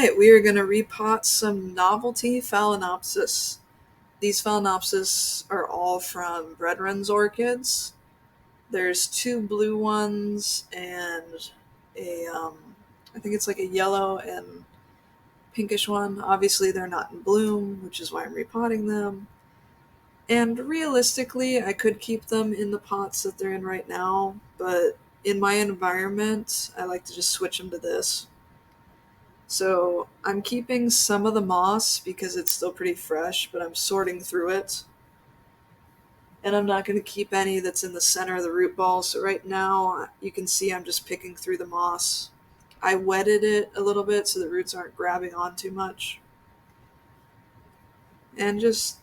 right, we are going to repot some Novelty Phalaenopsis. These Phalaenopsis are all from Bretren's Orchids. There's two blue ones and I think it's like a yellow and pinkish one. Obviously, they're not in bloom, which is why I'm repotting them. And realistically, I could keep them in the pots that they're in right now, but in my environment, I like to just switch them to this. So I'm keeping some of the moss because it's still pretty fresh, but I'm sorting through it. And I'm not going to keep any that's in the center of the root ball. So right now, you can see I'm just picking through the moss. I wetted it a little bit so the roots aren't grabbing on too much. And just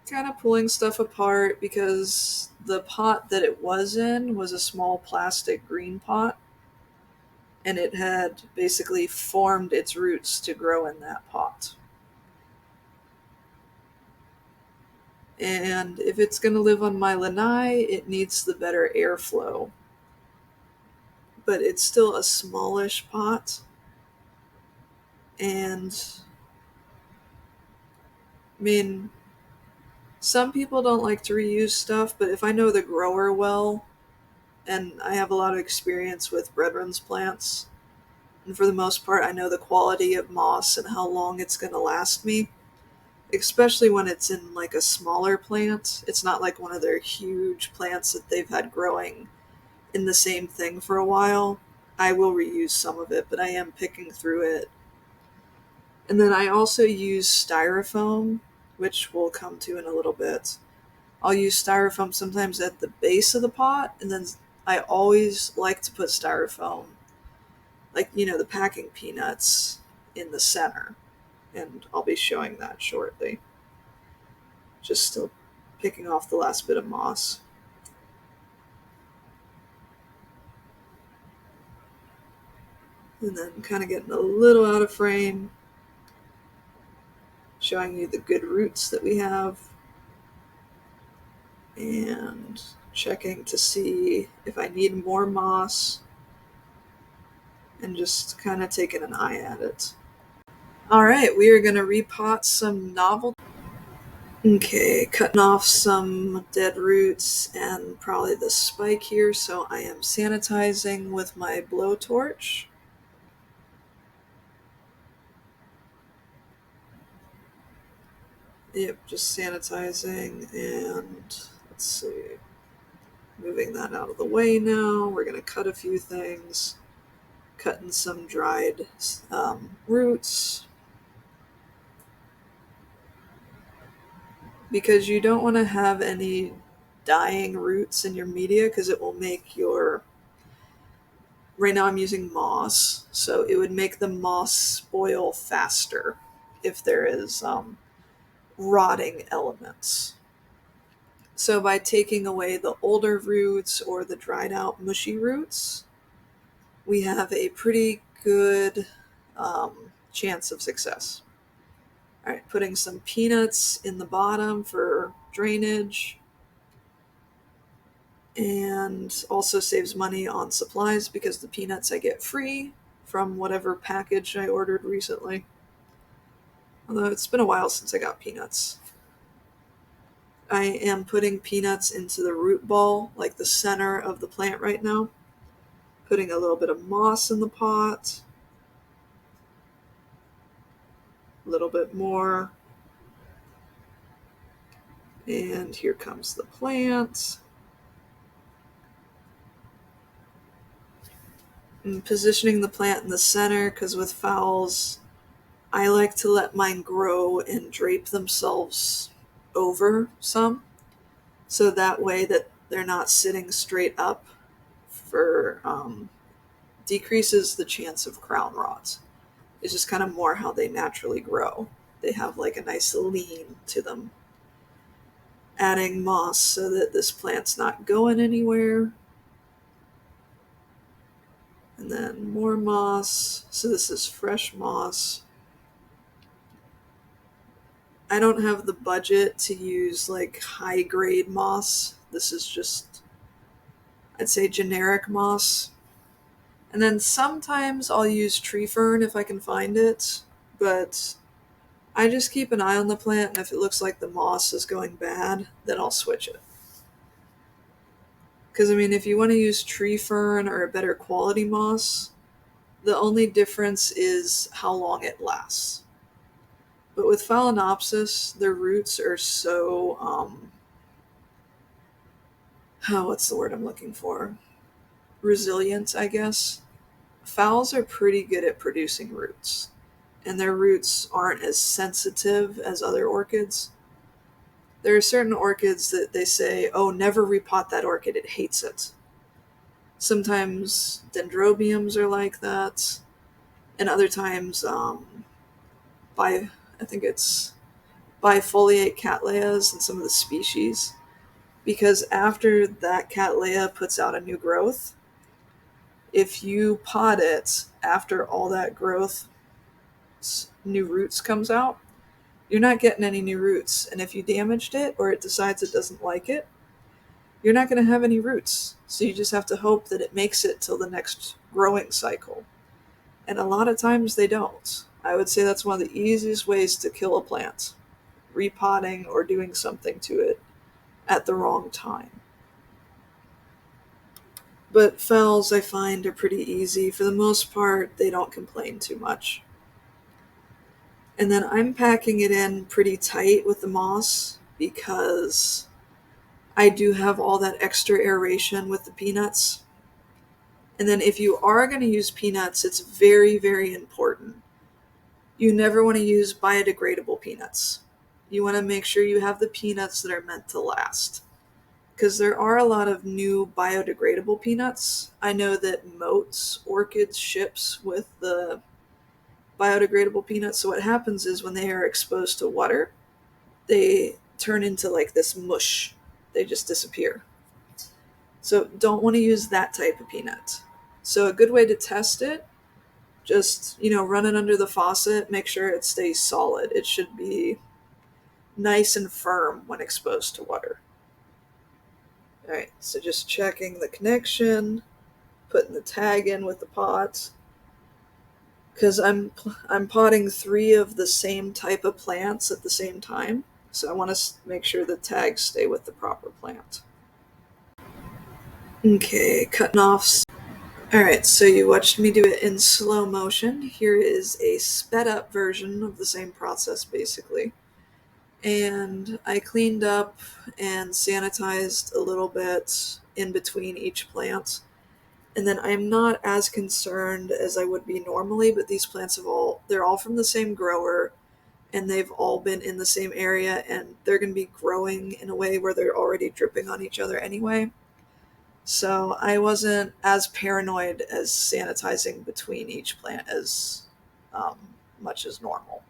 kind of pulling stuff apart because the pot that it was in was a small plastic green pot. And it had basically formed its roots to grow in that pot. And if it's going to live on my lanai, it needs the better airflow. But it's still a smallish pot. And, I mean, some people don't like to reuse stuff, but if I know the grower well, and I have a lot of experience with Bretren's plants, and for the most part, I know the quality of moss and how long it's going to last me, especially when it's in like a smaller plant. It's not like one of their huge plants that they've had growing in the same thing for a while. I will reuse some of it, but I am picking through it. And then I also use styrofoam, which we'll come to in a little bit. I'll use styrofoam sometimes at the base of the pot, and then I always like to put styrofoam, like, the packing peanuts, in the center. And I'll be showing that shortly. Just still picking off the last bit of moss. And then kind of getting a little out of frame, showing you the good roots that we have, and checking to see if I need more moss, and just kind of taking an eye at it. Alright, we are going to repot some Novelty. Okay, cutting off some dead roots and probably the spike here, so I am sanitizing with my blowtorch. Yep, just sanitizing, and let's see, moving that out of the way now. We're going to cut a few things, cutting some dried roots, because you don't want to have any dying roots in your media because it will make your, right now I'm using moss, so it would make the moss spoil faster if there is rotting elements. So by taking away the older roots or the dried out mushy roots, we have a pretty good chance of success. All right, putting some peanuts in the bottom for drainage, and also saves money on supplies because the peanuts I get free from whatever package I ordered recently. Although it's been a while since I got peanuts. I am putting peanuts into the root ball, like the center of the plant right now. Putting a little bit of moss in the pot. A little bit more. And here comes the plant. I'm positioning the plant in the center because with phals, I like to let mine grow and drape themselves over some, so that way that they're not sitting straight up for decreases the chance of crown rot. It's just kind of more how they naturally grow. They have like a nice lean to them. Adding moss so that this plant's not going anywhere. And then more moss. So this is fresh moss. I don't have the budget to use like high grade moss. This is just, I'd say, generic moss. And then sometimes I'll use tree fern if I can find it, but I just keep an eye on the plant, and if it looks like the moss is going bad, then I'll switch it. Because, I mean, if you want to use tree fern or a better quality moss, the only difference is how long it lasts. But with Phalaenopsis, their roots are so, what's the word I'm looking for? Resilient, I guess. Phals are pretty good at producing roots, and their roots aren't as sensitive as other orchids. There are certain orchids that they say, oh, never repot that orchid, it hates it. Sometimes dendrobiums are like that, and other times, I think it's bifoliate cattleyas and some of the species, because after that cattleya puts out a new growth, if you pot it after all that growth, new roots comes out, you're not getting any new roots. And if you damaged it or it decides it doesn't like it, you're not going to have any roots. So you just have to hope that it makes it till the next growing cycle. And a lot of times they don't. I would say that's one of the easiest ways to kill a plant, repotting or doing something to it at the wrong time. But phals, I find, are pretty easy. For the most part, they don't complain too much. And then I'm packing it in pretty tight with the moss because I do have all that extra aeration with the peanuts. And then if you are going to use peanuts, it's very, very important. You never want to use biodegradable peanuts. You want to make sure you have the peanuts that are meant to last. Because there are a lot of new biodegradable peanuts. I know that Moats Orchids ships with the biodegradable peanuts. So what happens is when they are exposed to water, they turn into like this mush. They just disappear. So don't want to use that type of peanut. So a good way to test it, just, run it under the faucet, make sure it stays solid. It should be nice and firm when exposed to water. All right, so just checking the connection, putting the tag in with the pot, because I'm potting 3 of the same type of plants at the same time, so I want to make sure the tags stay with the proper plant. Okay, cutting off. All right, so you watched me do it in slow motion. Here is a sped up version of the same process, basically. And I cleaned up and sanitized a little bit in between each plant. And then I'm not as concerned as I would be normally, but these plants they're all from the same grower, and they've all been in the same area, and they're going to be growing in a way where they're already dripping on each other anyway. So I wasn't as paranoid as sanitizing between each plant as much as normal.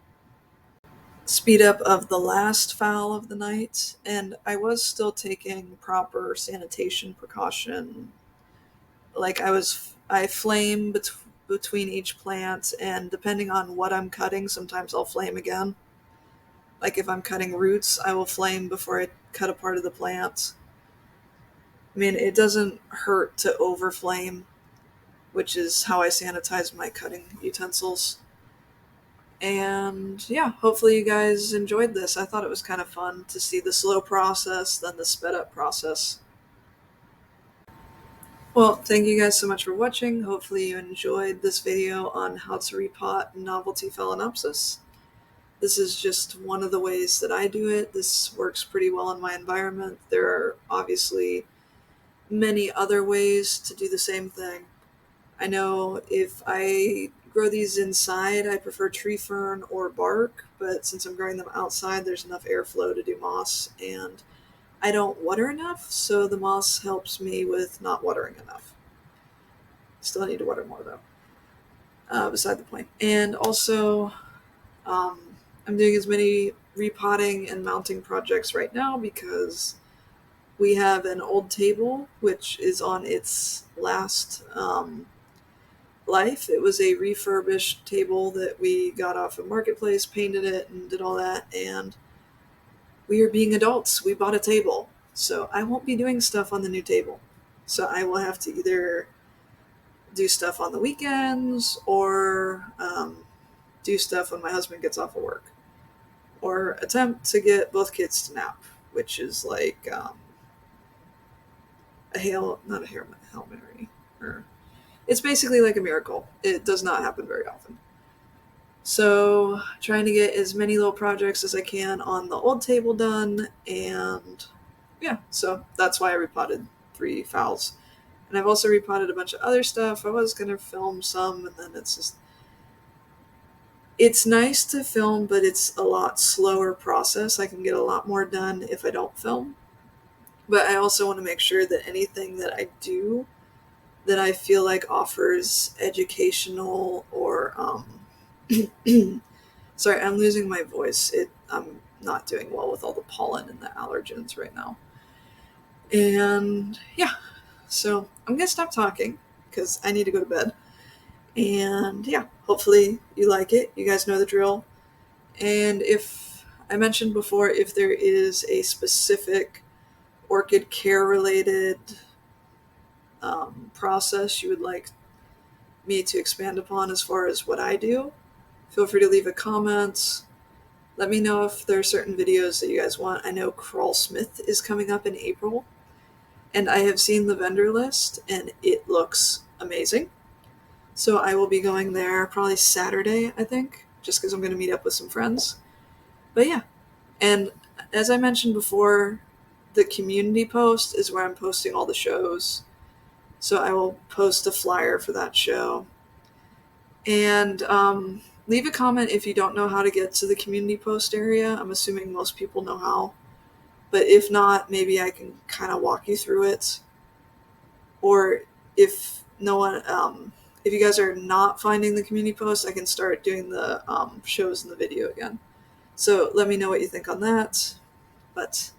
Speed up of the last phal of the night, and I was still taking proper sanitation precaution. Like I flame between each plant, and depending on what I'm cutting, sometimes I'll flame again. Like if I'm cutting roots, I will flame before I cut a part of the plant. I mean, it doesn't hurt to overflame, which is how I sanitize my cutting utensils. And yeah, hopefully you guys enjoyed this. I thought it was kind of fun to see the slow process, then the sped up process. Well, thank you guys so much for watching. Hopefully you enjoyed this video on how to repot Novelty Phalaenopsis. This is just one of the ways that I do it. This works pretty well in my environment. There are obviously many other ways to do the same thing. I know if I grow these inside, I prefer tree fern or bark, but since I'm growing them outside, there's enough airflow to do moss, and I don't water enough, so the moss helps me with not watering enough. Still need to water more, though. Beside the point. And also, I'm doing as many repotting and mounting projects right now because we have an old table which is on its last life. It was a refurbished table that we got off of Marketplace, painted it, and did all that, and we are being adults. We bought a table, so I won't be doing stuff on the new table. So I will have to either do stuff on the weekends, or do stuff when my husband gets off of work, or attempt to get both kids to nap, which is like a hail, not a hail Mary, or it's basically like a miracle. It does not happen very often. So trying to get as many little projects as I can on the old table done, and yeah, so that's why I repotted 3 phals. And I've also repotted a bunch of other stuff. I was gonna film some, and then it's nice to film, but it's a lot slower process. I can get a lot more done if I don't film. But I also want to make sure that anything that I do that I feel like offers educational or sorry, I'm losing my voice. I'm not doing well with all the pollen and the allergens right now. And yeah, so I'm gonna stop talking because I need to go to bed. And yeah, hopefully you like it. You guys know the drill. And if I mentioned before, if there is a specific orchid care related process you would like me to expand upon as far as what I do, feel free to leave a comment. Let me know if there are certain videos that you guys want. I know Crawl Smith is coming up in April, and I have seen the vendor list, and it looks amazing. So I will be going there probably Saturday, I think, just because I'm going to meet up with some friends. But yeah, and as I mentioned before, the community post is where I'm posting all the shows. So I will post a flyer for that show. And leave a comment if you don't know how to get to the community post area. I'm assuming most people know how. But if not, maybe I can kind of walk you through it. Or if no one, if you guys are not finding the community post, I can start doing the shows in the video again. So let me know what you think on that. But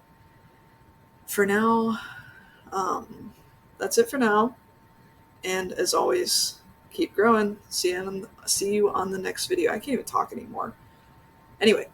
for now, that's it for now. And as always, keep growing. See you on the next video. I can't even talk anymore. Anyway,